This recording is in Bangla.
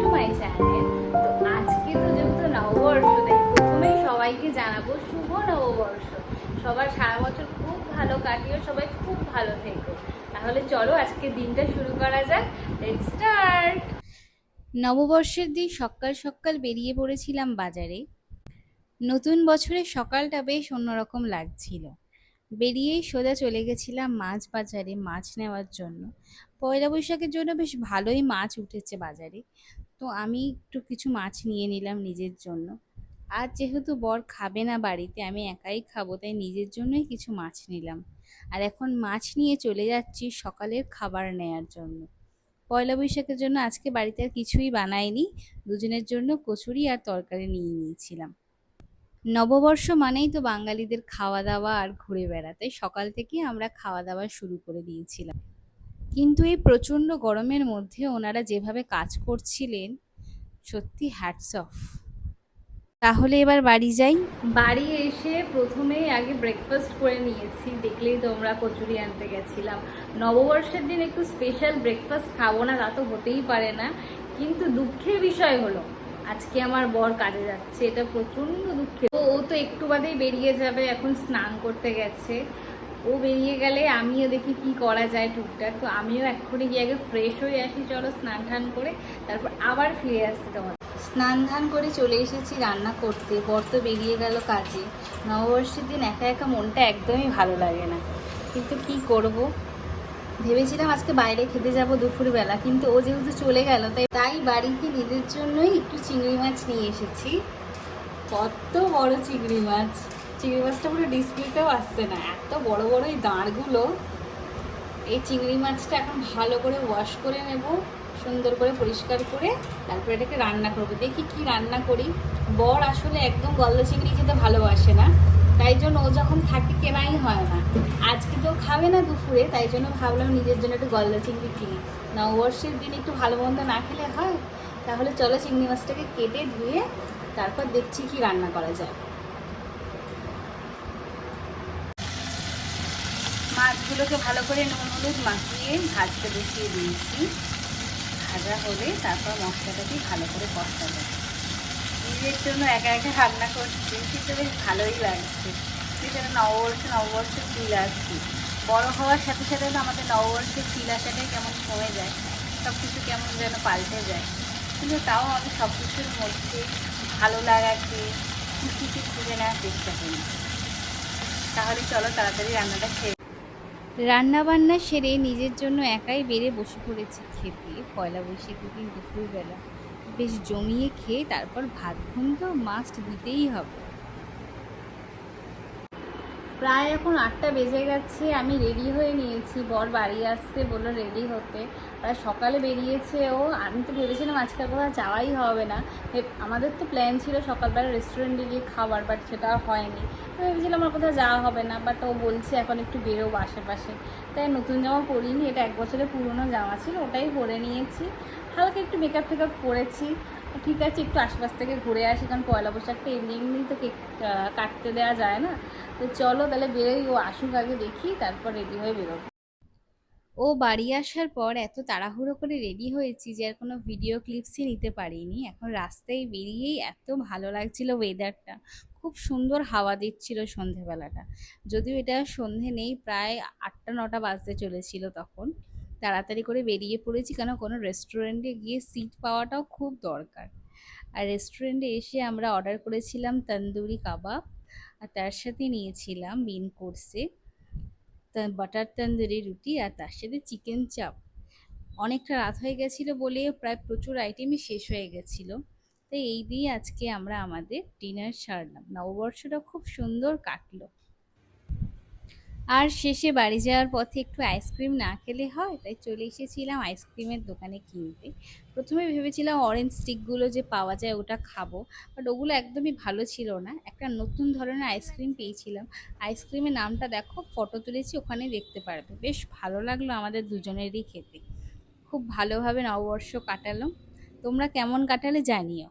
To my channel. তো আজকে তো যেহেতু নববর্ষ, তাই প্রথমেই সবাইকে জানাবো শুভ নববর্ষ। সবার সারা বছর খুব ভালো কাটিও, সবাই খুব ভালো থেকো। তাহলে চলো আজকে দিনটা শুরু করা যাক। Let's start. নববর্ষের দিন সকাল সকাল বেরিয়ে পড়েছিলাম বাজারে। নতুন বছরের সকালটা বেশ অন্যরকম লাগছিল। বেরিয়েই সোজা চলে গেছিলাম মাছ বাজারে মাছ নেওয়ার জন্য। পয়লা বৈশাখের জন্য বেশ ভালোই মাছ উঠেছে বাজারে। তো আমি একটু কিছু মাছ নিয়ে নিলাম নিজের জন্য। আর যেহেতু বর খাবে না বাড়িতে, আমি একাই খাবো, তাই নিজের জন্যই কিছু মাছ নিলাম। আর এখন মাছ নিয়ে চলে যাচ্ছি সকালের খাবার নেয়ার জন্য। পয়লা বৈশাখের জন্য আজকে বাড়িতে আর কিছুই বানাইনি, দুজনের জন্য কচুরি আর তরকারি নিয়ে নিয়েছিলাম। নববর্ষ মানেই তো বাঙালিদের খাওয়া দাওয়া আর ঘুরে বেড়াতে, সকাল থেকে আমরা খাওয়া দাওয়া শুরু করে দিয়েছিলাম। কিন্তু এই প্রচণ্ড গরমের মধ্যে ওনারা যেভাবে কাজ করছিলেন, সত্যি হ্যাটস অফ। তাহলে এবার বাড়ি যাই। বাড়ি এসে প্রথমেই আগে ব্রেকফাস্ট করে নিয়েছি, দেখলেই তোমরা কচুরি আনতে গেছিলাম। নববর্ষের দিন একটু স্পেশাল ব্রেকফাস্ট খাবো না তা তো হতেই পারে না, কিন্তু দুঃখের বিষয় হলো আজকে আমার বর কাজে যাচ্ছে, এটা প্রচণ্ড দুঃখের। ও তো একটু বাদেই বেরিয়ে যাবে, এখন স্নান করতে গেছে। ও বেরিয়ে গেলে আমিও দেখি কি করা যায় টুকটাক। তো আমিও এক্ষুনি গিয়ে আগে ফ্রেশ হয়ে আসি, চলো স্নান টান করে তারপর আবার ফিরে আসছি তোমার। স্নান ধান করে চলে এসেছি রান্না করতে, বর তো বেরিয়ে গেল কাজে। নববর্ষের দিন একা একা মনটা একদমই ভালো লাগে না, কিন্তু কি করব। ভেবেছিলাম আজকে বাইরে খেতে যাব দুপুরবেলা, কিন্তু ও যেহেতু চলে গেল, তাই বাড়িতে নিজের জন্যই একটু চিংড়ি মাছ নিয়ে এসেছি। কত বড় চিংড়ি মাছ! চিংড়ি মাছটা পুরো ডিসপ্লেতেও আসছে না, এত বড় বড় এই দাঁড়গুলো। এই চিংড়ি মাছটা এখন ভালো করে ওয়াশ করে নেব, সুন্দর করে পরিষ্কার করে তারপর এটাকে রান্না করব। দেখি কি রান্না করি। বর আসলে একদম গলদা চিংড়ি খেতে ভালোবাসে না, তাই জন্য ও যখন থাকে কেনাই হয় না। আজকে তো খাবে না দুপুরে, তাই জন্য ভাবলাম নিজের জন্য একটু গলদা চিংড়ি কিনি। নববর্ষের দিন একটু ভালো মন্দ না খেলে হয়। তাহলে চলো চিংড়ি মাছটাকে কেটে ধুয়ে তারপর দেখছি কি রান্না করা যায়। মাছগুলোকে ভালো করে নুন হলুদ মাখিয়ে ভাজতে বসিয়ে দিয়েছি। ভাজা হলে তারপর মশলাটাকে ভালো করে কষাবো। নিজের জন্য একা একা রান্না করছি, কিন্তু বেশ ভালোই লাগছে। যেটা নববর্ষের ফিল আসছে। বড় হওয়ার সাথে সাথে তো আমাদের নববর্ষের ফিল আসাটাই কেমন কমে যায়, সব কিছু কেমন যেন পাল্টে যায়। কিন্তু তাও আমি সব কিছুর মধ্যে ভালো লাগাকে, খুশিকে খুঁজে নেওয়ার চেষ্টা করি। তাহলে চলো তাড়াতাড়ি রান্নাটা খেয়ে। রান্না বান্না সেরে নিজের জন্য একাই বেড়ে বসে পড়েছি খেতে। পয়লা বৈশাখের দিন দুপুরবেলা বেশ জমিয়ে খেয়ে তারপর ভাত ঘুম তো মাস্ট দিতেই হবে। প্রায় এখন 8টা বেজে গেছে, আমি রেডি হয়ে নিয়েছি। বর বাড়ি আসছে, বললো রেডি হতে। প্রায় সকালে বেরিয়েছে ও। আমি তো ভেবেছিলাম আজকে কোথাও যাওয়াই হবে না। আমাদের তো প্ল্যান ছিল সকালবেলা রেস্টুরেন্টে গিয়ে খাবার, বাট সেটা হয়নি। তো ভেবেছিলাম আমার কোথাও যাওয়া হবে না, বাট ও বলছে এখন একটু বেরোবো আশেপাশে। তাই নতুন জামা পরিনি, এটা 1 বছরের পুরনো জামা ছিল, ওটাই পরে নিয়েছি। হালকা একটু মেকআপ টেকআপ করেছি। ঠিক আছে, একটু আশপাশ থেকে ঘুরে আসি, কারণ পয়লা বৈশাখটা এমনি এমনি তো কেক কাটতে দেওয়া যায় না। তো চলো তাহলে বেরোই, ও আসুক আগে দেখি, তারপর রেডি হয়ে বেরোবো। ও বাড়ি আসার পর এত তাড়াহুড়ো করে রেডি হয়েছি যে আর কোনো ভিডিও ক্লিপসই নিতে পারিনি। এখন রাস্তায় বেরিয়েই এত ভালো লাগছিল ওয়েদারটা, খুব সুন্দর হাওয়া দিচ্ছিল সন্ধেবেলাটা। যদিও এটা সন্ধে নেই, প্রায় 8টা 9টা বাজতে চলেছিল তখন। তাড়াতাড়ি করে বেরিয়ে পড়েছি, কেন কোনো রেস্টুরেন্টে গিয়ে সিট পাওয়াটাও খুব দরকার। আর রেস্টুরেন্টে এসে আমরা অর্ডার করেছিলাম তন্দুরি কাবাব, আর তার সাথে নিয়েছিলাম মেন কোর্সে বাটার তন্দুরি রুটি, আর তার সাথে চিকেন চাপ। অনেকটা রাত হয়ে গেছিলো বলে প্রায় প্রচুর আইটেমই শেষ হয়ে গেছিলো। তাই এই দিয়ে আজকে আমরা আমাদের ডিনার সারলাম। নববর্ষটা খুব সুন্দর কাটলো। আর শেষে বাড়ি যাওয়ার পথে একটু আইসক্রিম না খেলে হয়, তাই চলে এসেছিলাম আইসক্রিমের দোকানে কিনতে। প্রথমে ভেবেছিলাম অরেঞ্জ স্টিকগুলো যে পাওয়া যায় ওটা খাবো, বাট ওগুলো একদমই ভালো ছিল না। একটা নতুন ধরনের আইসক্রিম পেয়েছিলাম। আইসক্রিমের নামটা দেখো, ফটো তুলেছি, ওখানে দেখতে পারবে। বেশ ভালো লাগলো আমাদের দুজনেরই খেতে। খুব ভালোভাবে নববর্ষ কাটালাম। তোমরা কেমন কাটালে জানিও।